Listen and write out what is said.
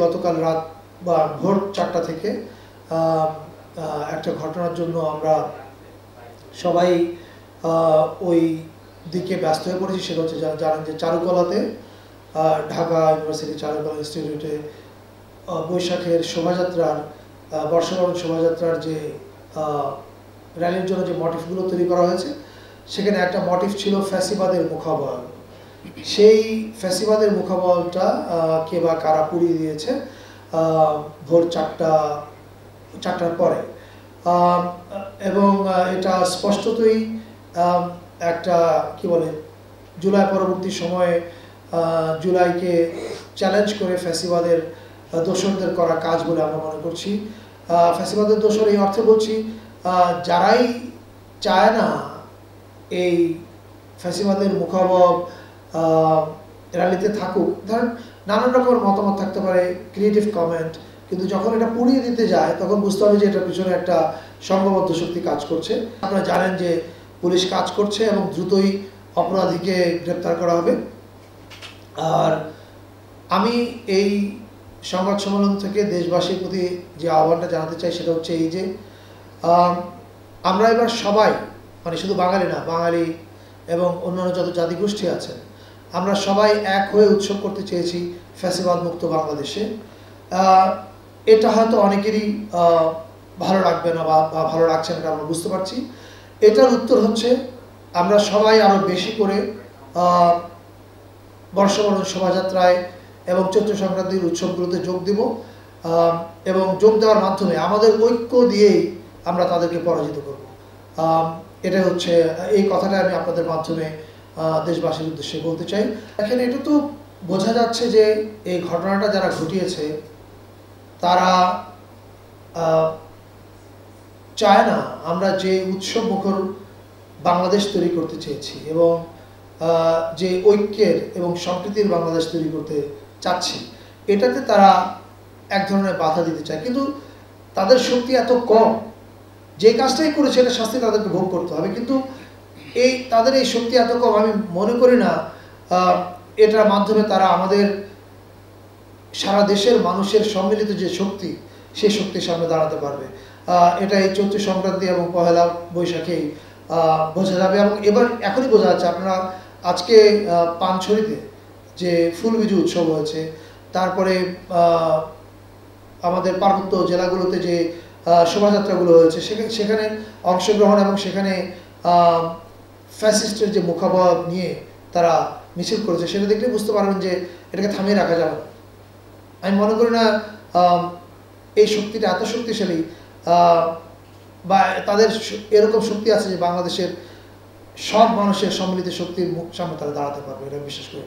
গতকাল রাত বা ভোর 4টা থেকে একটা ঘটনার জন্য আমরা সবাই ওই দিকে ব্যস্ত হয়ে পড়েছি। সেটা হচ্ছে জানেন যে চারুকলাতে, ঢাকা ইউনিভার্সিটি চারুকলা ইনস্টিটিউটে বৈশাখের শোভাযাত্রার বর্ষবরণ শোভাযাত্রার যে র্যালির জন্য যে মোটিভগুলো তৈরি করা হয়েছে, সেখানে একটা মোটিভ ছিল ফ্যাসিবাদের মুখাবয়ব। সেই ফ্যাসিবাদের মুখাবয়বটা কে বা কারা পুড়িয়ে দিয়েছে ভোর 4টার পরে, এবং এটা স্পষ্টতই একটা কি বলে জুলাই পরবর্তী সময়ে জুলাইকে চ্যালেঞ্জ করে ফ্যাসিবাদের দোসরদের করা কাজ বলে আমরা মনে করছি। ফ্যাসিবাদের দোসর এই অর্থে বলছি, যারাই চায় না এই ফ্যাসিবাদের মুখাবয়ব র্যালিতে থাকুক, ধরেন নানান রকমের মতামত থাকতে পারে, ক্রিয়েটিভ কমেন্ট, কিন্তু যখন এটা পুড়িয়ে দিতে যায় তখন বুঝতে হবে যে এটার পিছনে একটা সংঘবদ্ধ শক্তি কাজ করছে। আপনারা জানেন যে পুলিশ কাজ করছে এবং দ্রুতই অপরাধীকে গ্রেপ্তার করা হবে। আর আমি এই সংবাদ সম্মেলন থেকে দেশবাসীর প্রতি যে আহ্বানটা জানাতে চাই সেটা হচ্ছে এই যে আমরা এবার সবাই, মানে শুধু বাঙালি না, বাঙালি এবং অন্যান্য যত জাতিগোষ্ঠী আছেন, আমরা সবাই এক হয়ে উৎসব করতে চেয়েছি ফ্যাসিবাদ মুক্ত বাংলাদেশে। এটা হয়তো অনেকেরই ভালো লাগবে না বা ভালো লাগছে না, এটা আমরা বুঝতে পারছি। এটার উত্তর হচ্ছে আমরা সবাই আরও বেশি করে বর্ষবরণ শোভাযাত্রায় এবং চৈত্র সংক্রান্তির উৎসবগুলোতে যোগ দেব, এবং যোগ দেওয়ার মাধ্যমে আমাদের ঐক্য দিয়েই আমরা তাদেরকে পরাজিত করব। এটা হচ্ছে এই কথাটা আমি আপনাদের মাধ্যমে দেশবাসীর উদ্দেশ্যে বলতে চাই। এখানে এটা তো বোঝা যাচ্ছে যে এই ঘটনাটা যারা ঘটিয়েছে তারা চায় না আমরা যে উৎসব মুখর বাংলাদেশ তৈরি করতে চেয়েছি এবং যে ঐক্যের এবং সম্প্রীতির বাংলাদেশ তৈরি করতে চাচ্ছি, এটাতে তারা এক ধরনের বাধা দিতে চায়। কিন্তু তাদের শক্তি এত কম, যে কাজটাই করেছে এটা শাস্তি তাদেরকে ভোগ করতে হবে, কিন্তু তাদের এই শক্তি এত কম, আমি মনে করি না এটার মাধ্যমে তারা আমাদের সারা দেশের মানুষের সম্মিলিত যে শক্তি, সেই শক্তির সামনে দাঁড়াতে পারবে। এটা এই চৈত্র সংক্রান্তি এবং পহেলা বৈশাখেই বোঝা যাবে, এবং এখনই বোঝা যাচ্ছে। আপনারা আজকে পানছড়িতে যে ফুলবিজু উৎসব হয়েছে, তারপরে আমাদের পার্বত্য জেলাগুলোতে যে শোভাযাত্রাগুলো হয়েছে, সেখানে অংশগ্রহণ এবং সেখানে ফ্যাসিস্টের যে মুখাবয়ব নিয়ে তারা মিছিল করেছে, সেটা দেখলে বুঝতে পারবেন যে এটাকে থামিয়ে রাখা যাবে না। আমি মনে করি না এই শক্তিটা এত শক্তিশালী বা তাদের এরকম শক্তি আছে যে বাংলাদেশের সব মানুষের সম্মিলিত শক্তির সামনে তারা দাঁড়াতে পারবে, এটা বিশ্বাস করি।